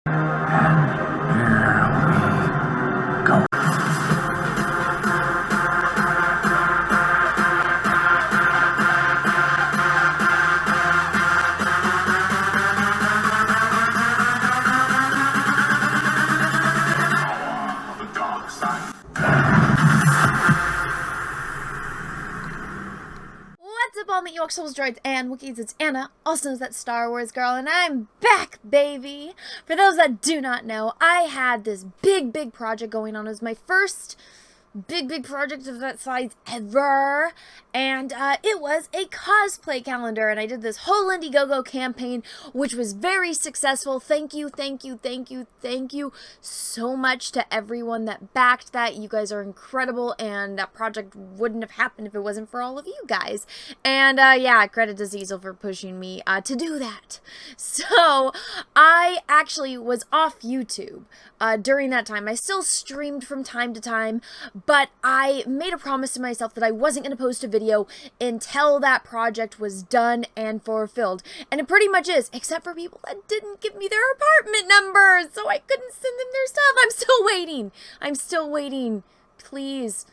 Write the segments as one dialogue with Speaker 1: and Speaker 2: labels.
Speaker 1: What's up, all my York Souls, droids, and Wookiees? It's Anna, also known as That Star Wars Girl, and I'm back, baby! For those that do not know, I had this big project going on. It was my first big project of that size ever, and it was a cosplay calendar, and I did this whole Indiegogo campaign, which was very successful. Thank you so much to everyone that backed that. You guys are incredible, and that project wouldn't have happened if it wasn't for all of you guys. And yeah, credit to Cecil for pushing me to do that. So I actually was off YouTube during that time. I still streamed from time to time, but I made a promise to myself that I wasn't going to post a video until that project was done and fulfilled. And it pretty much is, except for people that didn't give me their apartment numbers, so I couldn't send them their stuff. I'm still waiting. Please,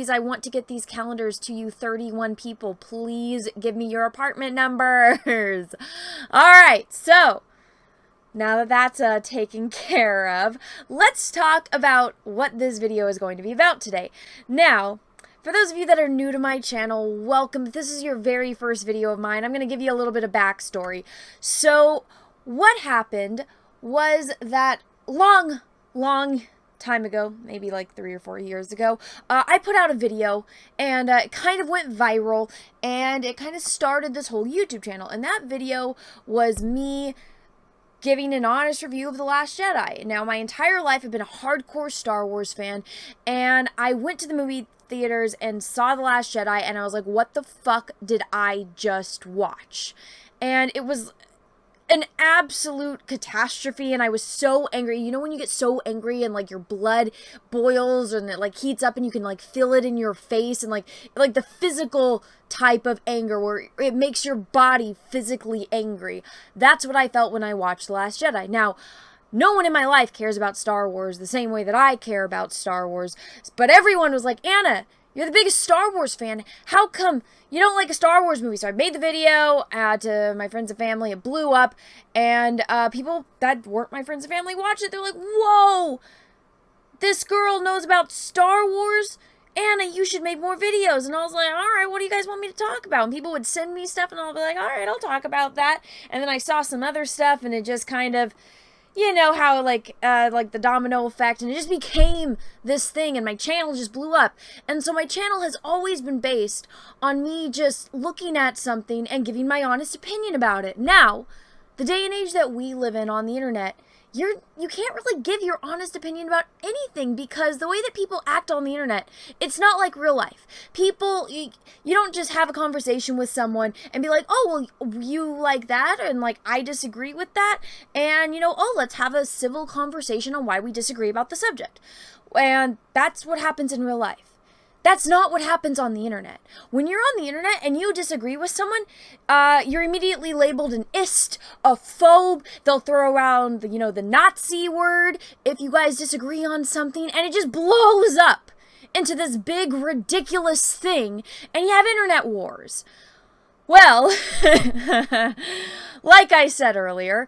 Speaker 1: I want to get these calendars to you 31 people. Please give me your apartment numbers. All right, so now that that's taken care of, let's talk about what this video is going to be about today. Now, for those of you that are new to my channel, welcome. If this is your very first video of mine, I'm going to give you a little bit of backstory. So, what happened was that long time ago, maybe like 3 or 4 years ago, I put out a video, and it kind of went viral, and it kind of started this whole YouTube channel. And that video was me giving an honest review of The Last Jedi. Now, my entire life I've been a hardcore Star Wars fan, and I went to the movie theaters and saw The Last Jedi, and I was like, what the fuck did I just watch? And it was an absolute catastrophe, and I was so angry. You know when you get so angry and like your blood boils and it like heats up and you can like feel it in your face, and like the physical type of anger where it makes your body physically angry. That's what I felt when I watched The Last Jedi. Now, no one in my life cares about Star Wars the same way that I care about Star Wars, but everyone was like, Anna, you're the biggest Star Wars fan. How come you don't like a Star Wars movie? So I made the video to my friends and family. It blew up, and people that weren't my friends and family watched it. They're like, whoa, this girl knows about Star Wars? Anna, you should make more videos. And I was like, all right, what do you guys want me to talk about? And people would send me stuff, and I'll be like, all right, I'll talk about that. And then I saw some other stuff, and it just kind of, you know how like the domino effect, and it just became this thing, and my channel just blew up. And so my channel has always been based on me just looking at something and giving my honest opinion about it. Now, the day and age that we live in on the internet, you can't really give your honest opinion about anything, because the way that people act on the internet, it's not like real life. People, you don't just have a conversation with someone and be like, oh, well, you like that, and like, I disagree with that, and you know, oh, let's have a civil conversation on why we disagree about the subject. And that's what happens in real life. That's not what happens on the internet. When you're on the internet and you disagree with someone, you're immediately labeled an ist, a phobe. They'll throw around, the Nazi word if you guys disagree on something, and it just blows up into this big, ridiculous thing, and you have internet wars. Well, like I said earlier,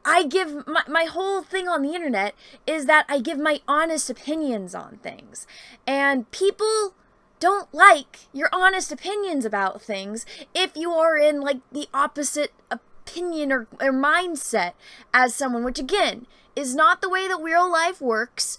Speaker 1: I give my whole thing on the internet is that I give my honest opinions on things, and people don't like your honest opinions about things if you are in like the opposite opinion or mindset as someone, which again is not the way that real life works.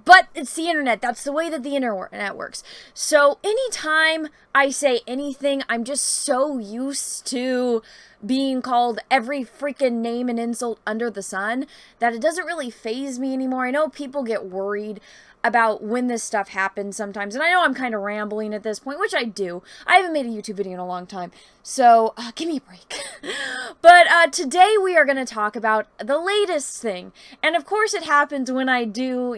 Speaker 1: But it's the internet. That's the way that the internet works. So anytime I say anything, I'm just so used to being called every freaking name and insult under the sun that it doesn't really faze me anymore. I know people get worried about when this stuff happens sometimes, and I know I'm kind of rambling at this point, which I do. I haven't made a YouTube video in a long time. So, give me a break. But today we are going to talk about the latest thing. And of course it happens when I do,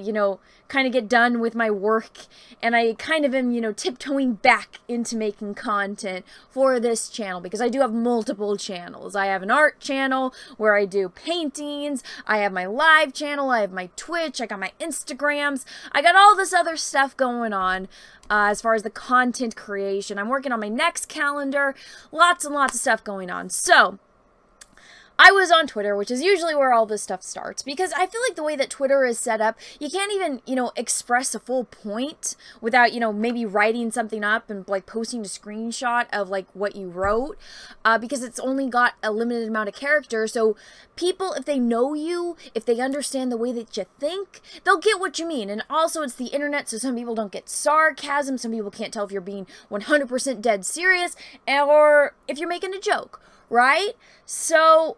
Speaker 1: kind of get done with my work and I kind of am, tiptoeing back into making content for this channel, because I do have multiple channels. I have an art channel where I do paintings, I have my live channel, I have my Twitch, I got my Instagrams, I got all this other stuff going on as far as the content creation. I'm working on my next calendar, lots and lots of stuff going on. So, I was on Twitter, which is usually where all this stuff starts, because I feel like the way that Twitter is set up, you can't even, express a full point without, maybe writing something up and, like, posting a screenshot of, like, what you wrote, because it's only got a limited amount of characters. So people, if they know you, if they understand the way that you think, they'll get what you mean. And also, it's the internet, so some people don't get sarcasm, some people can't tell if you're being 100% dead serious, or if you're making a joke, right? So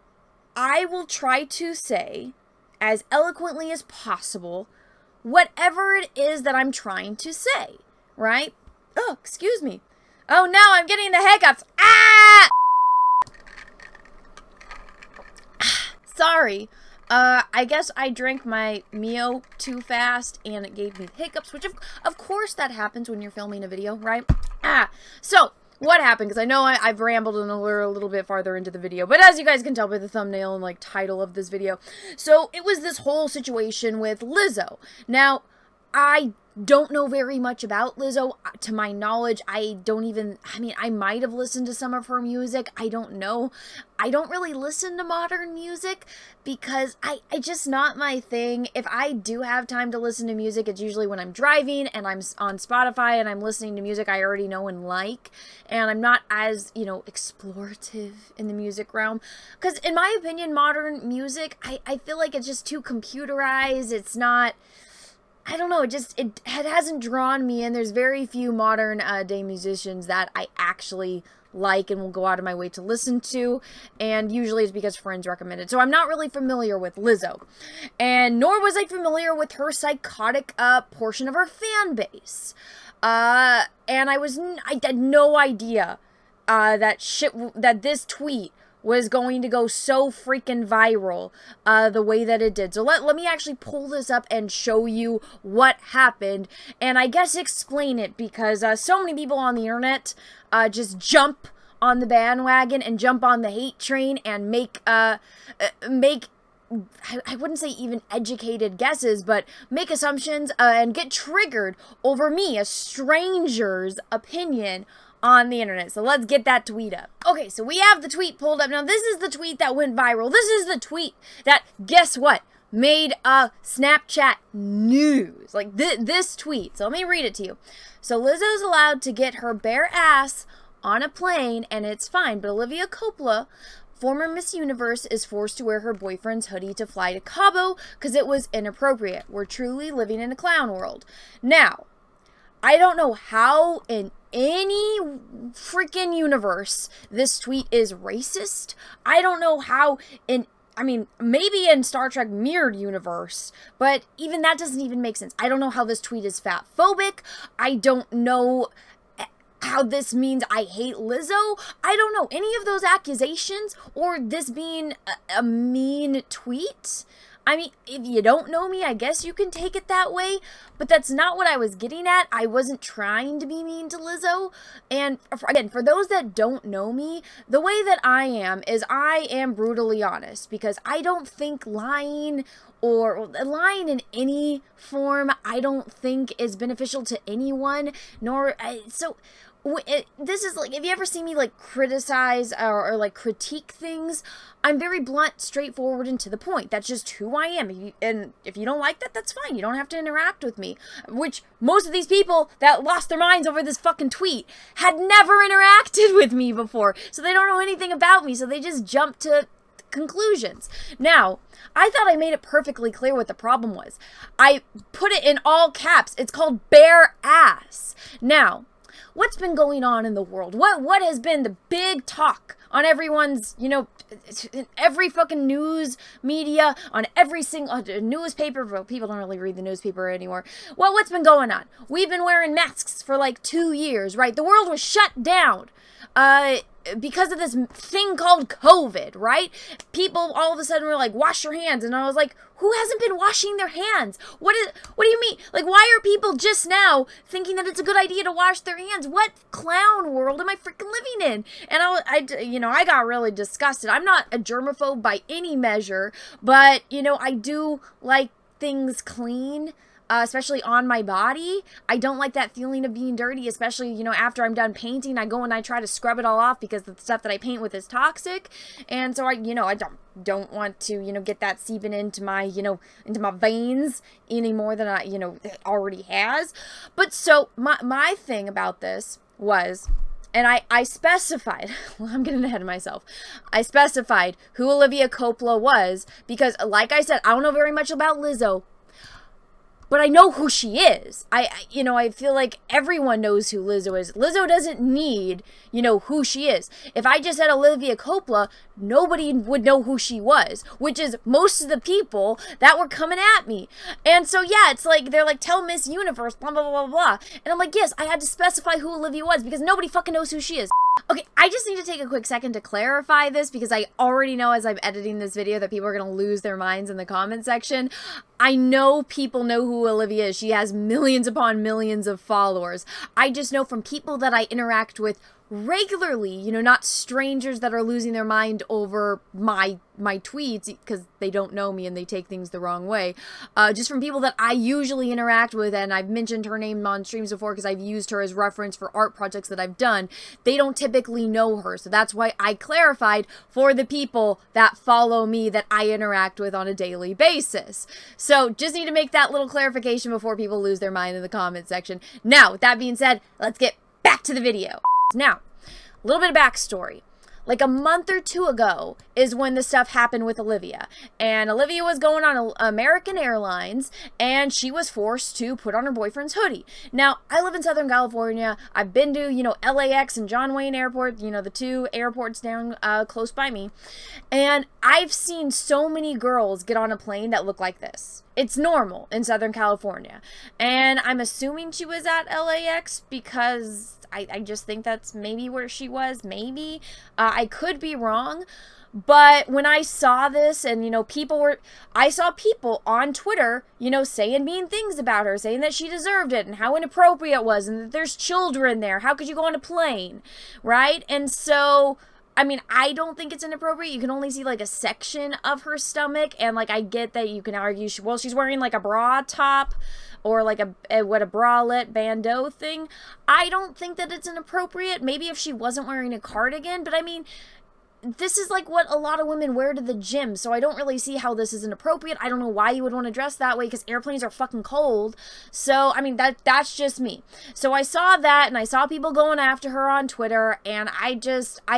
Speaker 1: I will try to say, as eloquently as possible, whatever it is that I'm trying to say, right? Oh, excuse me. Oh no, I'm getting the hiccups. Ah! Sorry. I guess I drank my Mio too fast and it gave me hiccups, which of course that happens when you're filming a video, right? So what happened? Because I know I've rambled and we're a little bit farther into the video, but as you guys can tell by the thumbnail and, like, title of this video, so it was this whole situation with Lizzo. Now, I don't know very much about Lizzo. To my knowledge, I might have listened to some of her music. I don't know. I don't really listen to modern music because I just not my thing. If I do have time to listen to music, it's usually when I'm driving and I'm on Spotify and I'm listening to music I already know and like, and I'm not as, explorative in the music realm. Because in my opinion, modern music, I feel like it's just too computerized. It's not, I don't know, it hasn't drawn me in. There's very few modern day musicians that I actually like and will go out of my way to listen to, and usually it's because friends recommend it. So I'm not really familiar with Lizzo, and nor was I familiar with her psychotic portion of her fan base. And I had no idea that this tweet was going to go so freaking viral the way that it did. So let me actually pull this up and show you what happened, and I guess explain it, because so many people on the internet just jump on the bandwagon and jump on the hate train and make I wouldn't say even educated guesses, but make assumptions and get triggered over me, a stranger's opinion on the internet. So let's get that tweet up. Okay, so we have the tweet pulled up. Now, this is the tweet that went viral. This is the tweet that, guess what, made Snapchat news. Like, this tweet. So let me read it to you. So Lizzo's allowed to get her bare ass on a plane, and it's fine. But Olivia Cuplo, former Miss Universe, is forced to wear her boyfriend's hoodie to fly to Cabo because it was inappropriate. We're truly living in a clown world. Now, I don't know how in any freaking universe this tweet is racist. I don't know how maybe in Star Trek Mirrored Universe, but even that doesn't even make sense. I don't know how this tweet is fat-phobic. I don't know how this means I hate Lizzo. I don't know any of those accusations or this being a mean tweet. I mean, if you don't know me, I guess you can take it that way, but that's not what I was getting at. I wasn't trying to be mean to Lizzo, and again, for those that don't know me, the way that I am is I am brutally honest, because I don't think lying in any form, I don't think is beneficial to anyone, this is like, if you ever see me like criticize or like critique things, I'm very blunt, straightforward, and to the point. That's just who I am. And if you don't like that, that's fine. You don't have to interact with me. Which most of these people that lost their minds over this fucking tweet had never interacted with me before. So they don't know anything about me. So they just jump to conclusions. Now, I thought I made it perfectly clear what the problem was. I put it in all caps. It's called bare ass. Now, what's been going on in the world? What has been the big talk on everyone's, every fucking news media, on every single newspaper? Well, people don't really read the newspaper anymore. Well, what's been going on? We've been wearing masks for like 2 years, right? The world was shut down. because of this thing called COVID, right? People all of a sudden were like, wash your hands. And I was like, who hasn't been washing their hands? What do you mean? Like, why are people just now thinking that it's a good idea to wash their hands? What clown world am I freaking living in? And I got really disgusted. I'm not a germaphobe by any measure, but, I do like things clean. Especially on my body. I don't like that feeling of being dirty, especially, after I'm done painting, I go and I try to scrub it all off because the stuff that I paint with is toxic. And so I don't want to, get that seeping into my, into my veins any more than it already has. But so my thing about this was, and I specified, well, I'm getting ahead of myself. I specified who Olivia Cuplo was because, like I said, I don't know very much about Lizzo, but I know who she is. I feel like everyone knows who Lizzo is. Lizzo doesn't need, who she is. If I just said Olivia Coppola, nobody would know who she was, which is most of the people that were coming at me. And so, yeah, it's like, they're like, tell Miss Universe, blah, blah, blah, blah, blah. And I'm like, yes, I had to specify who Olivia was because nobody fucking knows who she is. Okay, I just need to take a quick second to clarify this because I already know as I'm editing this video that people are going to lose their minds in the comment section. I know people know who Olivia is. She has millions upon millions of followers. I just know from people that I interact with regularly, not strangers that are losing their mind over my tweets because they don't know me and they take things the wrong way. Just from people that I usually interact with, and I've mentioned her name on streams before because I've used her as reference for art projects that I've done. They don't typically know her, so that's why I clarified for the people that follow me that I interact with on a daily basis. So just need to make that little clarification before people lose their mind in the comment section. Now, with that being said, let's get back to the video. Now, a little bit of backstory. Like a month or two ago is when the stuff happened with Olivia. And Olivia was going on American Airlines and she was forced to put on her boyfriend's hoodie. Now, I live in Southern California. I've been to, LAX and John Wayne Airport, the two airports down close by me. And I've seen so many girls get on a plane that look like this. It's normal in Southern California. And I'm assuming she was at LAX because I just think that's maybe where she was, maybe. I could be wrong. But when I saw this and, I saw people on Twitter, saying mean things about her, saying that she deserved it and how inappropriate it was and that there's children there. How could you go on a plane, right? And so, I don't think it's inappropriate. You can only see like a section of her stomach. And like, I get that you can argue, she's wearing like a bra top or like a bralette bandeau thing. I don't think that it's inappropriate. Maybe if she wasn't wearing a cardigan, but this is like what a lot of women wear to the gym, so I don't really see how this is inappropriate. I don't know why you would want to dress that way because airplanes are fucking cold. So, that's just me. So I saw that and I saw people going after her on Twitter and I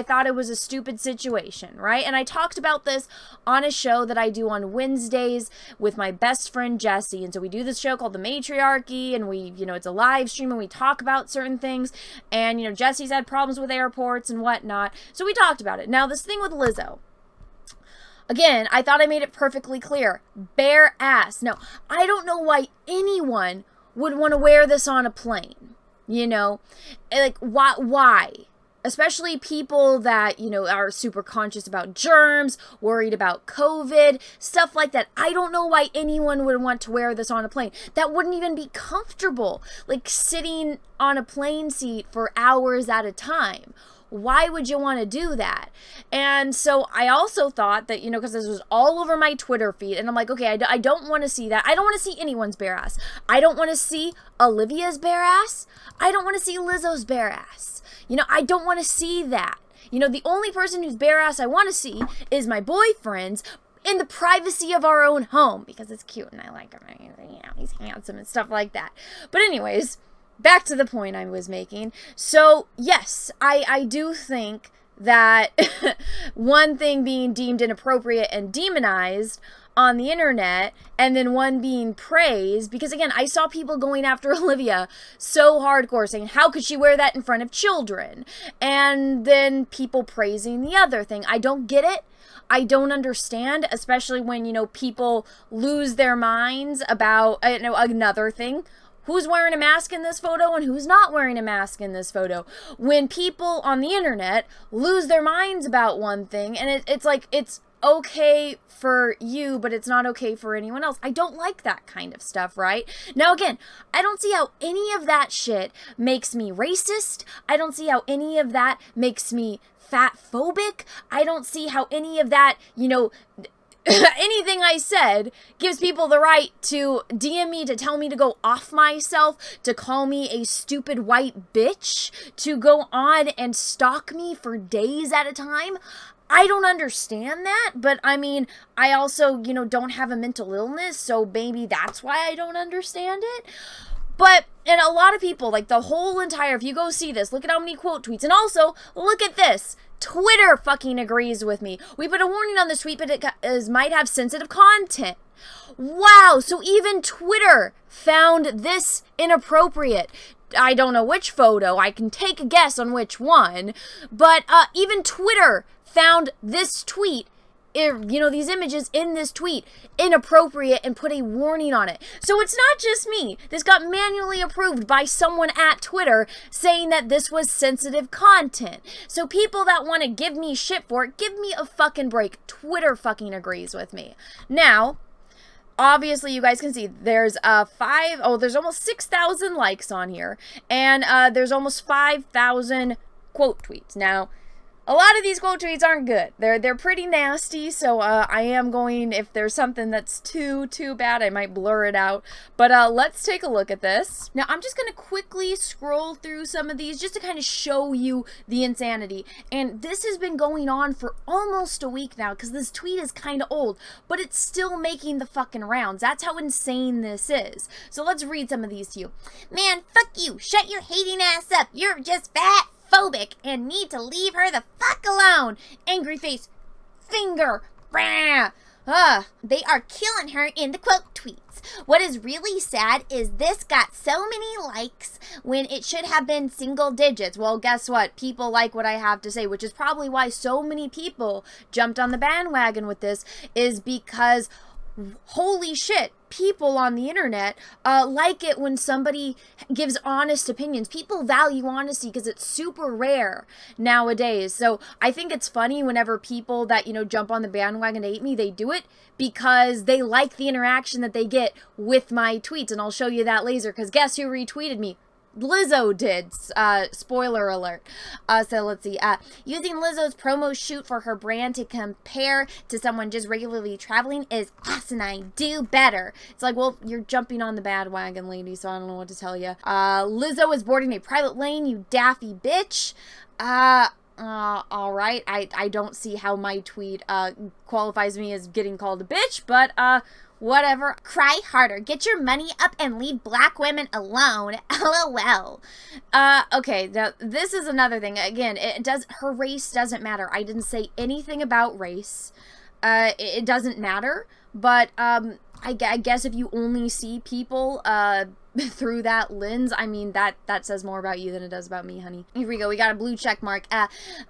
Speaker 1: thought it was a stupid situation, right? And I talked about this on a show that I do on Wednesdays with my best friend Jessie. And so we do this show called The Matriarchy and we, it's a live stream and we talk about certain things. And, Jessie's had problems with airports and whatnot. So we talked about it. Now, this thing with Lizzo. Again, I thought I made it perfectly clear. Bare ass. No, I don't know why anyone would want to wear this on a plane. Like, why? Especially people that, are super conscious about germs, worried about COVID, stuff like that. I don't know why anyone would want to wear this on a plane. That wouldn't even be comfortable. Like sitting on a plane seat for hours at a time. Why would you want to do that? And so I also thought that, because this was all over my Twitter feed, and I'm like, okay, I don't want to see that. I don't want to see anyone's bare ass. I don't want to see Olivia's bare ass. I don't want to see Lizzo's bare ass. I don't want to see that. The only person whose bare ass I want to see is my boyfriend's in the privacy of our own home because it's cute and I like him. He's handsome and stuff like that. But anyways, back to the point I was making. So, yes, I do think that one thing being deemed inappropriate and demonized on the internet and then one being praised, because again, I saw people going after Olivia so hardcore saying, how could she wear that in front of children? And then people praising the other thing. I don't get it. I don't understand, especially when, people lose their minds about another thing. who's wearing a mask in this photo and who's not wearing a mask in this photo. When people on the internet lose their minds about one thing, and it's like, it's okay for you, but it's not okay for anyone else. I don't like that kind of stuff, right? Now, again, I don't see how any of that shit makes me racist. I don't see how any of that makes me fat phobic. I don't see how any of that, you know, anything I said gives people the right to DM me, to tell me to go off myself, to call me a stupid white bitch, to go on and stalk me for days at a time. I don't understand that, but I mean, I also, you know, don't have a mental illness, so maybe that's why I don't understand it. But, and a lot of people, like the whole entire, if you go see this, look at how many quote tweets, and also, look at this. Twitter fucking agrees with me. We put a warning on this tweet, but it might have sensitive content. Wow, so even Twitter found this inappropriate. I don't know which photo, I can take a guess on which one, but even Twitter found this tweet, you know, these images in this tweet inappropriate and put a warning on it. So it's not just me. This got manually approved by someone at Twitter saying that this was sensitive content. So people that want to give me shit for it, give me a fucking break. Twitter fucking agrees with me. Now, obviously, you guys can see there's there's almost 6,000 likes on here, and there's almost 5,000 quote tweets. Now, a lot of these quote tweets aren't good. They're pretty nasty, so I am going, if there's something that's too bad, I might blur it out. But let's take a look at this. Now, I'm just going to quickly scroll through some of these just to kind of show you the insanity. And this has been going on for almost a week now, because this tweet is kind of old, but it's still making the fucking rounds. That's how insane this is. So let's read some of these to you. Man, fuck you. Shut your hating ass up. You're just fat, phobic, and need to leave her the fuck alone. Angry face, finger, brah. They are killing her in the quote tweets. What is really sad is this got so many likes when it should have been single digits. Well, guess what? People like what I have to say, which is probably why so many people jumped on the bandwagon with this, is because holy shit, people on the internet like it when somebody gives honest opinions. People value honesty because it's super rare nowadays. So I think it's funny whenever people that, you know, jump on the bandwagon to hate me, they do it because they like the interaction that they get with my tweets. And I'll show you that later, because guess who retweeted me? Lizzo did. Spoiler alert. So let's see. Using Lizzo's promo shoot for her brand to compare to someone just regularly traveling is asinine. Do better. It's like, well, you're jumping on the bandwagon, lady, so I don't know what to tell you. Lizzo is boarding a private plane, you daffy bitch. All right. I don't see how my tweet qualifies me as getting called a bitch, but whatever. Cry harder. Get your money up and leave black women alone. LOL. Okay, now this is another thing. Again, her race doesn't matter. I didn't say anything about race. It doesn't matter, but I guess if you only see people through that lens, I mean, that says more about you than it does about me, honey. Here we go. We got a blue check mark.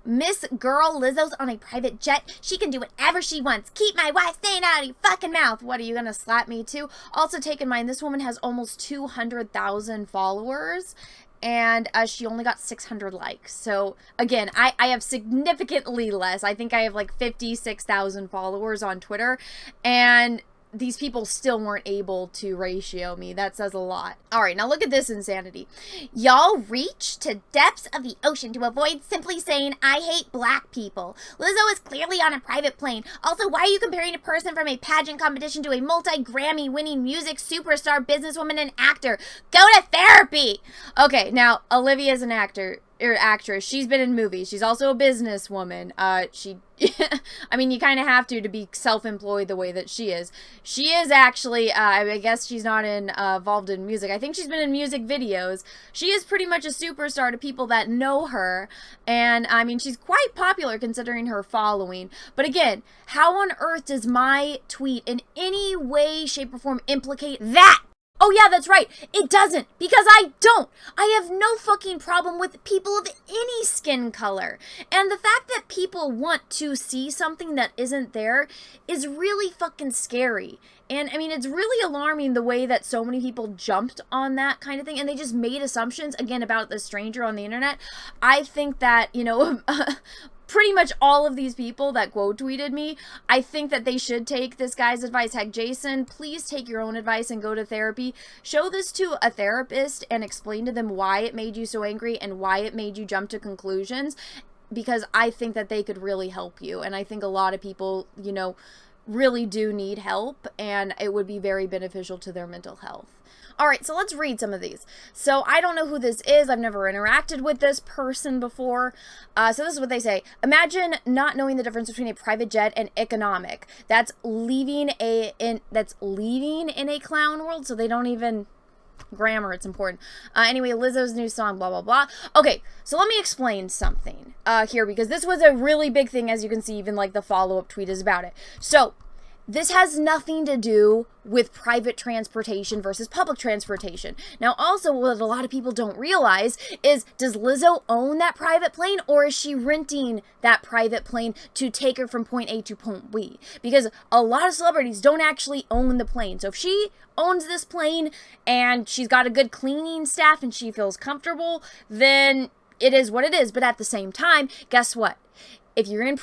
Speaker 1: Miss Girl Lizzo's on a private jet. She can do whatever she wants. Keep my wife staying out of your fucking mouth. What, are you gonna slap me too? Also, take in mind, this woman has almost 200,000 followers, and she only got 600 likes. So again, I have significantly less. I think I have like 56,000 followers on Twitter, and these people still weren't able to ratio me. That says a lot. All right, now look at this insanity. Y'all reach to depths of the ocean to avoid simply saying, I hate black people. Lizzo is clearly on a private plane. Also, why are you comparing a person from a pageant competition to a multi-Grammy winning music superstar, businesswoman, and actor? Go to therapy. Okay, now Olivia is an actress. She's been in movies. She's also a businesswoman. I mean, you kind of have to be self-employed the way that she is. She is actually, I guess she's not involved in music. I think she's been in music videos. She is pretty much a superstar to people that know her. And, I mean, she's quite popular considering her following. But again, how on earth does my tweet in any way, shape, or form implicate that? Oh yeah, that's right. It doesn't, because I don't. I have no fucking problem with people of any skin color. And the fact that people want to see something that isn't there is really fucking scary. And I mean, it's really alarming the way that so many people jumped on that kind of thing, and they just made assumptions, again, about the stranger on the internet. I think that, you know, pretty much all of these people that quote tweeted me, I think that they should take this guy's advice. Heck, Jason, please take your own advice and go to therapy. Show this to a therapist and explain to them why it made you so angry and why it made you jump to conclusions, because I think that they could really help you. And I think a lot of people, you know, really do need help, and it would be very beneficial to their mental health. All right, so let's read some of these. So I don't know who this is. I've never interacted with this person before. So this is what they say. Imagine not knowing the difference between a private jet and economic. That's leaving in a clown world, so they don't even... Grammar, it's important. Anyway, Lizzo's new song, blah, blah, blah. Okay, so let me explain something here, because this was a really big thing, as you can see, even like the follow-up tweet is about it. So, this has nothing to do with private transportation versus public transportation. Now, also, what a lot of people don't realize is, does Lizzo own that private plane, or is she renting that private plane to take her from point A to point B? Because a lot of celebrities don't actually own the plane. So if she owns this plane and she's got a good cleaning staff and she feels comfortable, then it is what it is. But at the same time, guess what? If you're in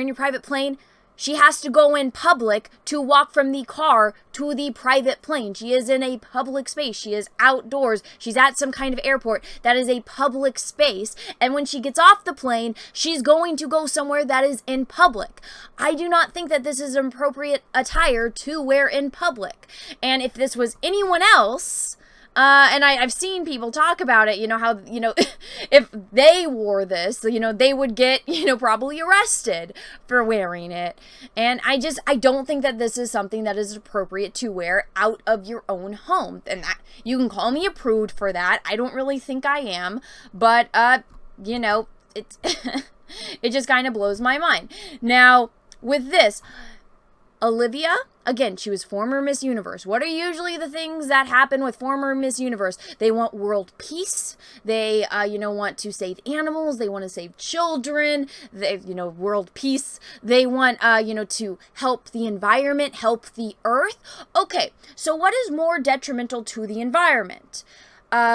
Speaker 1: your private plane, she has to go in public to walk from the car to the private plane. She is in a public space. She is outdoors. She's at some kind of airport. That is a public space. And when she gets off the plane, she's going to go somewhere that is in public. I do not think that this is an appropriate attire to wear in public. And if this was anyone else... and I've seen people talk about it, you know, how, you know, if they wore this, you know, they would get, you know, probably arrested for wearing it. And I don't think that this is something that is appropriate to wear out of your own home. And that, you can call me a prude for that. I don't really think I am, but, you know, it's, it just kind of blows my mind. Now, with this, Olivia, again, she was former Miss Universe. What are usually the things that happen with former Miss Universe? They want world peace. They, you know, want to save animals. They want to save children. They, you know, world peace. They want, you know, to help the environment, help the earth. Okay, so what is more detrimental to the environment?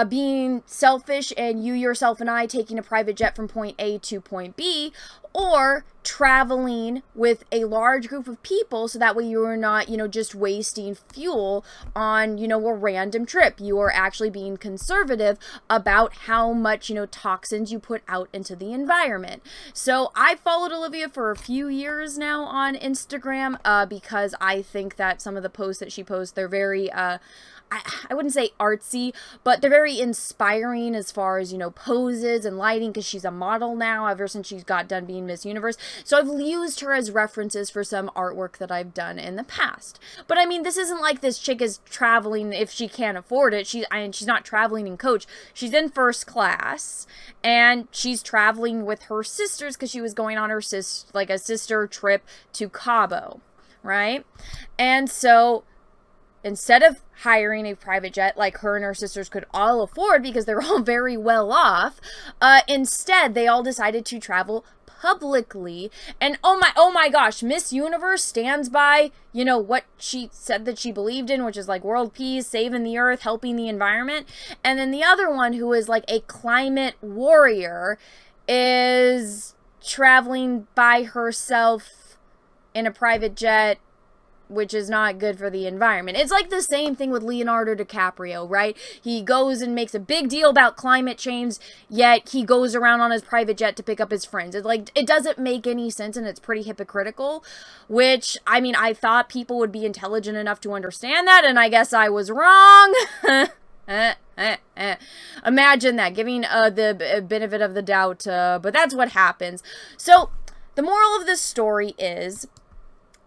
Speaker 1: Being selfish and you yourself and I taking a private jet from point A to point B, or traveling with a large group of people so that way you are not, you know, just wasting fuel on, you know, a random trip. You are actually being conservative about how much, you know, toxins you put out into the environment. So I followed Olivia for a few years now on Instagram because I think that some of the posts that she posts, they're very, I wouldn't say artsy, but they're very inspiring as far as, you know, poses and lighting, because she's a model now ever since she got done being Miss Universe. So I've used her as references for some artwork that I've done in the past. But I mean, this isn't like this chick is traveling if she can't afford it. She's not traveling in coach. She's in first class, and she's traveling with her sisters because she was going on her sister trip to Cabo, right? And so instead of hiring a private jet like her and her sisters could all afford because they're all very well off, instead they all decided to travel publicly. And oh my gosh, Miss Universe stands by, you know, what she said that she believed in, which is like world peace, saving the earth, helping the environment. And then the other one, who is like a climate warrior, is traveling by herself in a private jet, which is not good for the environment. It's like the same thing with Leonardo DiCaprio, right? He goes and makes a big deal about climate change, yet he goes around on his private jet to pick up his friends. It's like, it doesn't make any sense, and it's pretty hypocritical, which, I mean, I thought people would be intelligent enough to understand that, and I guess I was wrong. Imagine that, giving the benefit of the doubt, but that's what happens. So, the moral of this story is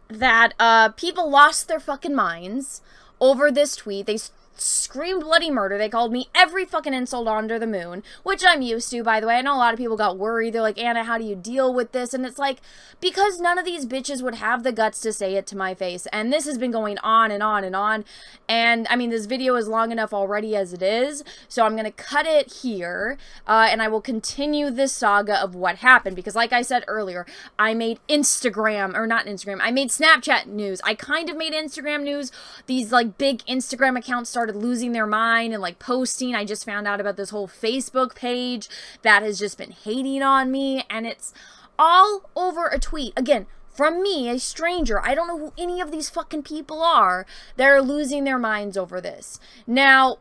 Speaker 1: that people lost their fucking minds over this tweet. They screamed bloody murder. They called me every fucking insult under the moon, which I'm used to, by the way. I know a lot of people got worried. They're like, Anna, how do you deal with this? And it's like, because none of these bitches would have the guts to say it to my face. And this has been going on and on and on. And I mean, this video is long enough already as it is. So I'm going to cut it here. And I will continue this saga of what happened. Because like I said earlier, I made Instagram, or not Instagram, I made Snapchat news. I kind of made Instagram news. These like big Instagram accounts started losing their mind and like posting. I just found out about this whole Facebook page that has just been hating on me, and it's all over a tweet. Again, from me, a stranger. I don't know who any of these fucking people are. They're losing their minds over this. Now,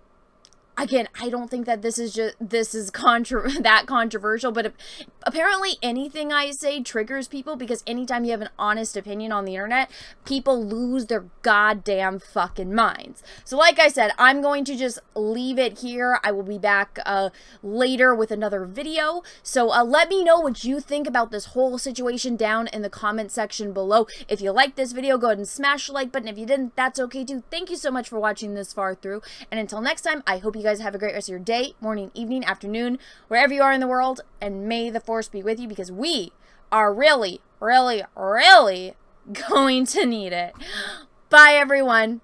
Speaker 1: again, I don't think that this is that controversial, but apparently anything I say triggers people, because anytime you have an honest opinion on the internet, people lose their goddamn fucking minds. So like I said, I'm going to just leave it here. I will be back later with another video. So let me know what you think about this whole situation down in the comment section below. If you liked this video, go ahead and smash the like button. If you didn't, that's okay too. Thank you so much for watching this far through. And until next time, I hope you guys have a great rest of your day, morning, evening, afternoon, wherever you are in the world, and may the force be with you, because we are really, really, really going to need it. Bye, everyone.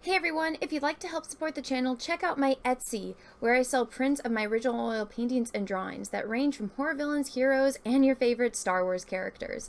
Speaker 1: Hey everyone, if you'd like to help support the channel, check out my Etsy, where I sell prints of my original oil paintings and drawings that range from horror villains, heroes, and your favorite Star Wars characters.